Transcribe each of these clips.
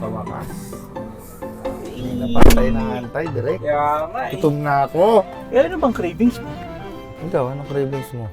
sa wakas. Napatay na antay, direct. Kaya nga eh. Gutom na ako. Eh, ano bang cravings mo? Ikaw, anong cravings mo?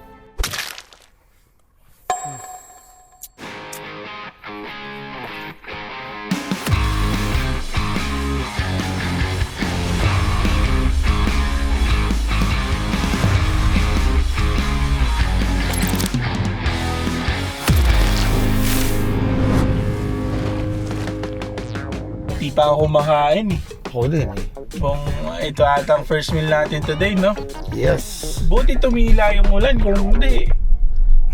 Di pa ako kumakain eh. Ako din eh. Kung ito atang first meal natin today, no? Yes. Buti tumila yung ulan. Kung hindi,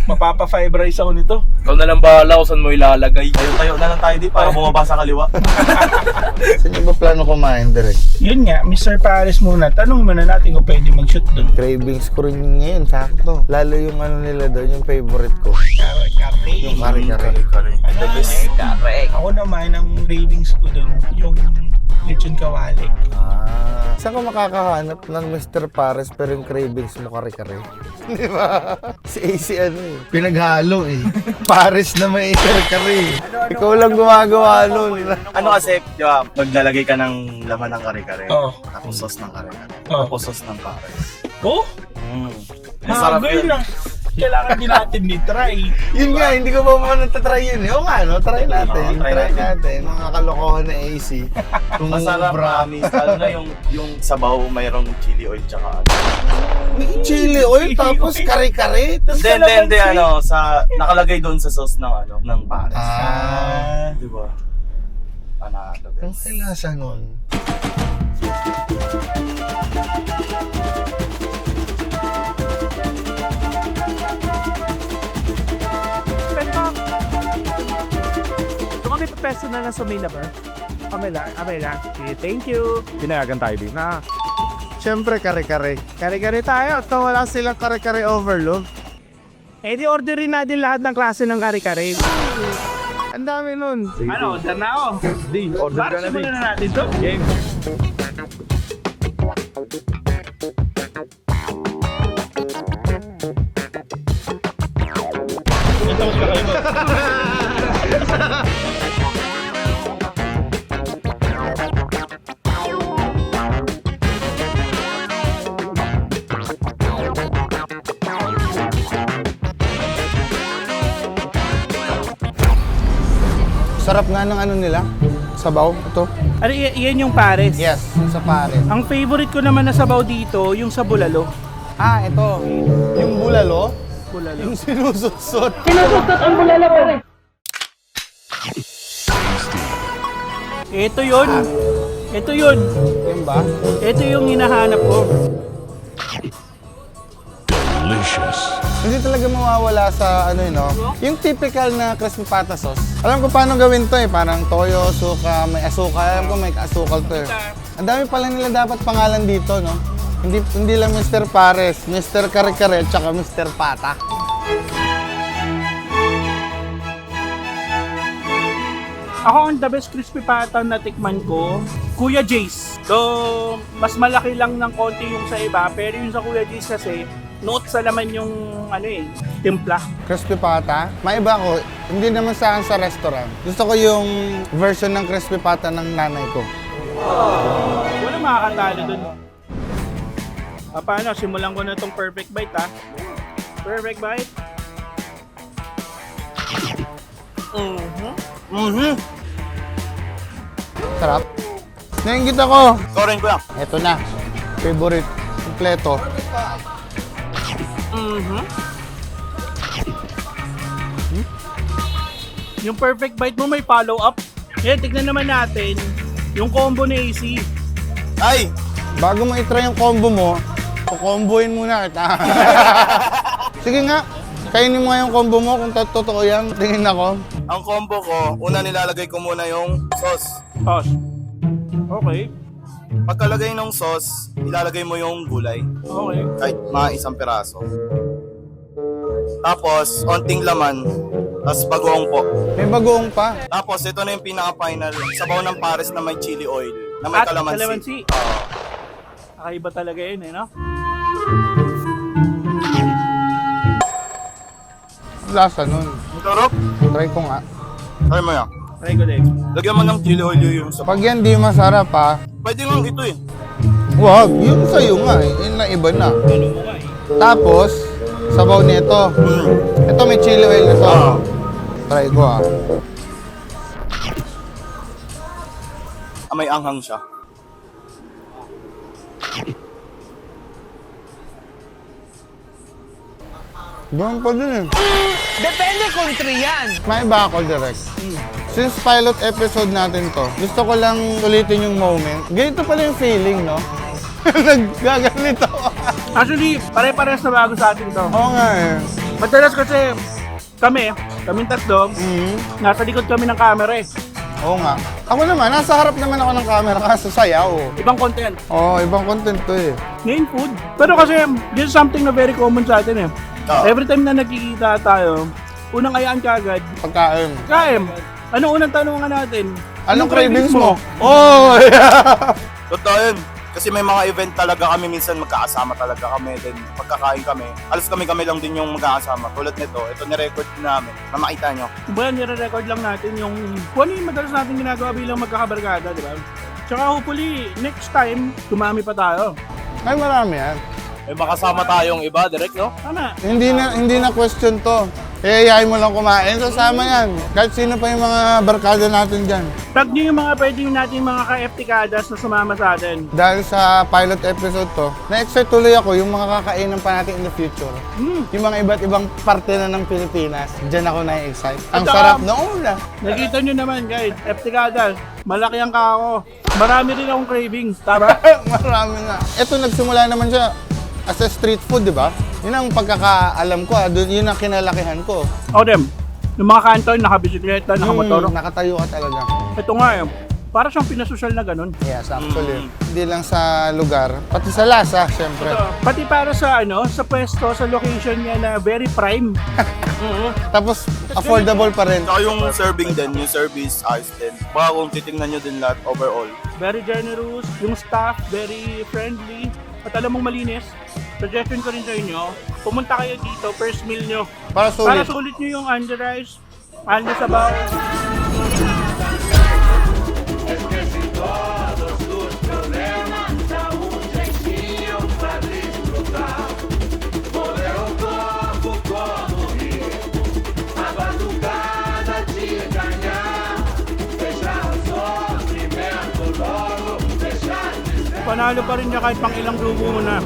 mapapa-five rice ako nito. Ikaw na lang bahala kung saan mo ilalagay. Tayo na lang tayo di para bumaba sa kaliwa. Saan yung ba plano kumain, direct? Yun nga, Mr. Paris muna. Tanong muna natin kung pwede mag-shoot doon. Cravings ko rin yun ngayon, sakto. Lalo yung ano nila doon, yung favorite ko. Kare-kare. Yung kare-kare. Ano, Correct. ako naman, ang cravings ko doon, yung lechon kawali. Saan ka makakahanap ng Mr. Pares pero yung cravings mo kare-kare? Di ba? Si AC ano eh. Pinaghalo eh. Pares na may kare-kare. Ikaw lang gumagawa nun. Ano kasi, di ba, maglalagay ka ng laman ng kare-kare. Oo. Tapos sauce ng kare-kare. Oo. Tapos sauce ng pares. Oh? Masarap Girl yun. lang. Kailangan din natin ni-try. Yun nga, hindi ko pa muna natatry yun eh. O nga, no? Try natin. Oo, try Try natin. Mga kalokohan na AC. Masarap, promise. Lalo na yung sabaw, mayroong chili oil tsaka ano. May chili oil tapos kare-kare. Hindi, ano, nakalagay doon sa sauce ng ano, ng pares. Di ba? Panalo. Ang kilasa nun. Ito kami professional na sumila ba? Kami lang. Okay, thank you. Pinayagan tayo din na. Siyempre kare-kare. Kare-kare tayo at wala silang kare-kare overload. Eh di orderin natin lahat ng klase ng kare-kare. Ang dami nun. Ano, order na ako. Order ka na Simulan na natin to. Game. Ito, kayo mo. Sarap nga ng ano nila. Sabaw. Ito. Ano, yan yung pares. Yes, sa pare. Ang favorite ko naman na sabaw dito, yung sa bulalo. Ito. Yung bulalo. Bulalo. Yung sinusutsot. Ito yun. Ito yun. Yan ba? Ito yung hinahanap ko. Hindi talaga mawawala sa ano yun, no? Yung typical na crispy pata sauce. Alam ko paano gawin to eh. Parang toyo, suka, may asukal. Alam ko may asukal to eh. Ang dami pala nila dapat pangalan dito, no? Hindi lang Mr. Pares, Mr. Kare-Kare, tsaka Mr. Pata. Ako ang the best crispy pata na tikman ko, Kuya Jace. Though, mas malaki lang ng konti yung sa iba, pero yung sa Kuya Jace kasi, note sa laman yung ano eh, timpla. Crispy pata. Maiba ko, hindi naman sa akin sa restaurant. Gusto ko yung version ng crispy pata ng nanay ko. Wala makakatalo dun. Paano? Simulan ko na itong perfect bite ha. Perfect bite. Sarap. Nainggit ako. Korin ko lang. Eto na. Favorite. Kompleto. Yung perfect bite mo may follow up. Yan, tignan naman natin yung combo ni AC. Ay! Bago mo itry yung combo mo, kukomboin muna kita. Sige nga. Kainin mo nga yung combo mo kung totoo yan. Tingin ako. Ang combo ko, una nilalagay ko muna yung sauce. Tos. Okay. Pagkalagay ng sauce, ilalagay mo yung gulay. Okay. Kahit mga isang piraso. Tapos, onting laman. Tapos bagoong po. May bagoong pa. Tapos, ito na yung pinaka-final. Sabaw ng pares na may chili oil. Na may At kalamansi. kalamansi. Oo. Kakaiba talaga yun eh, no? Lasa nun. Sarap. Try ko nga. Try mo yan. Try ko din. Lagyan mo ng chili oil yung sa... Pag yan di masarap ha, Pwede nga ito eh. wag, yun sa'yo nga eh. Yun na iba na. Ano mo nga eh. Tapos, sabaw nito. Ito may chili oil na to. Try ko ha. May anghang siya. Ganun pa din eh. Depende country yan. May iba ako direct. Since pilot episode natin to, gusto ko lang ulitin yung moment. Ganito pala yung feeling, no? Naggaganito ako. Actually, pare-pares na bago sa atin to. Oo nga eh. Madalas kasi kaming tatlo, nasa likod kami ng camera eh. Oo nga. Ako naman, nasa harap naman ako ng camera kaso sayaw. Ibang content. Oo, ibang content to eh. Ngayon food. Pero kasi, this is something na very common sa atin eh. Every time na nagkikita tayo, unang ayaan ka agad, Pagkain. kain. Ano unang tanungan natin? Anong cravings mo? Oh, yeah! Totoo yun. Kasi may mga event talaga kami, minsan magkakasama talaga kami. Then pagkakain kami, alas kami lang din yung magkakasama. Tulad nito, ito ni-record din namin na makita nyo. Well, nire-record lang natin yung kung ano yung madalas natin ginagawa bilang magkakabarkada, di ba? Tsaka hopefully, next time, dumami pa tayo. Ay, marami yan. May makasama tayong iba, direct, no? Tama. Hindi na question to. Iyayain mo lang kumain, sasama yan. Kahit sino pa yung mga barkada natin dyan. Tag nyo yung mga pwede natin mga ka-FTKadas na sumama sa atin. Dahil sa pilot episode to, na-excite tuloy ako yung mga kakainan pa natin in the future. Yung mga iba't ibang parte na ng Pilipinas, dyan ako na-excite. Ang At sarap noon na. Nakita nyo naman guys, FTKadas, malaki ang kako. Marami rin akong cravings, tama? Marami na. Ito nagsimula naman siya as a street food, di ba? Yun ang pagkakaalam ko, yun ang kinalakihan ko. O dem, yung mga kantoy, nakabisikleta, nakamotor. Nakatayo ka talaga. Ito nga eh, para siyang pinasosyal na ganun. Yes, actually. Hindi lang sa lugar, pati sa lasa, syempre. Pati para sa sa pwesto, sa location niya na very prime. Tapos, affordable pa rin. Saka yung serving din, yung service, ayos din. Baka kung titingnan nyo din lahat overall. Very generous, yung staff, very friendly. At alam mong malinis, suggestion ko rin sa inyo, pumunta kayo dito, first meal nyo. Para Para sulit. sulit nyo yung under rice, under sabaw. Panalo pa rin niya kahit pang ilang grupo mo na.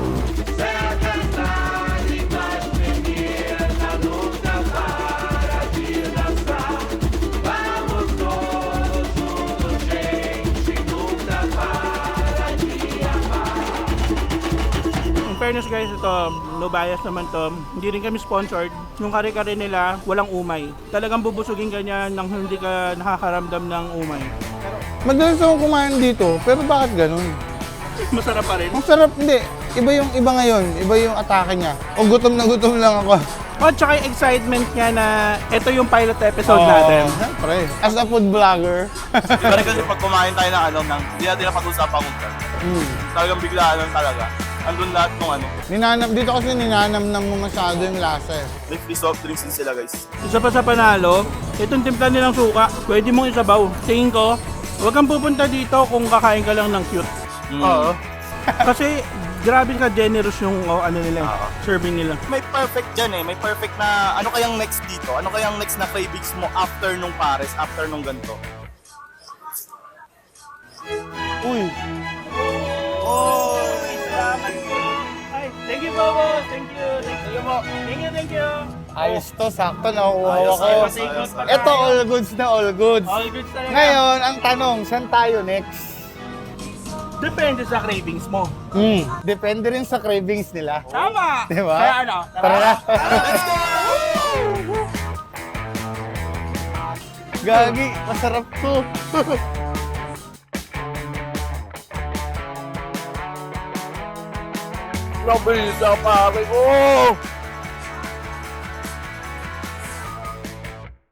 In fairness guys, ito, no bias naman to. Hindi rin kami sponsored. Yung kare-kare nila, walang umay. Talagang bubusugin ka niya nang hindi ka nakakaramdam ng umay. Madalas akong kumain dito, pero bakit ganun? Masarap pa rin. Ang sarap, hindi. Iba ngayon, iba yung atake niya. O gutom na gutom lang ako. O, tsaka yung excitement niya na ito yung pilot episode natin. Siyempre. As a food vlogger. Iba rin kasi pag kumain tayo ng hindi natin napag-usapan kung talagang biglaan lang talaga. Andun lahat ng Dito kasi ninanam mo masyado yung lasa eh. may free soft drinks din sila guys. Isa pa sa panalo, itong timpla nilang suka, pwede mong isabaw. Tingin ko, huwag kang pupunta dito kung kakain ka lang ng cute. Oo. Kasi grabe ka generous yung nila, serving nila. May perfect dyan eh. May perfect na ano kayang next dito? Ano kayang next na cravings mo after nung pares, after nung ganito? Uy, Salamat po. Ay, thank you po, boss. Thank you. Thank you po. Thank you. ayos to, sakto, nakukuha Ayos, ko. ayos. Ito, all goods na all goods. All good talaga. Ngayon, ang tanong, saan tayo next? Depende sa cravings mo. Depende rin sa cravings nila. Tama! Diba? Kaya ano? Tara na. Gagi, masarap to. Grabe sa pare ko!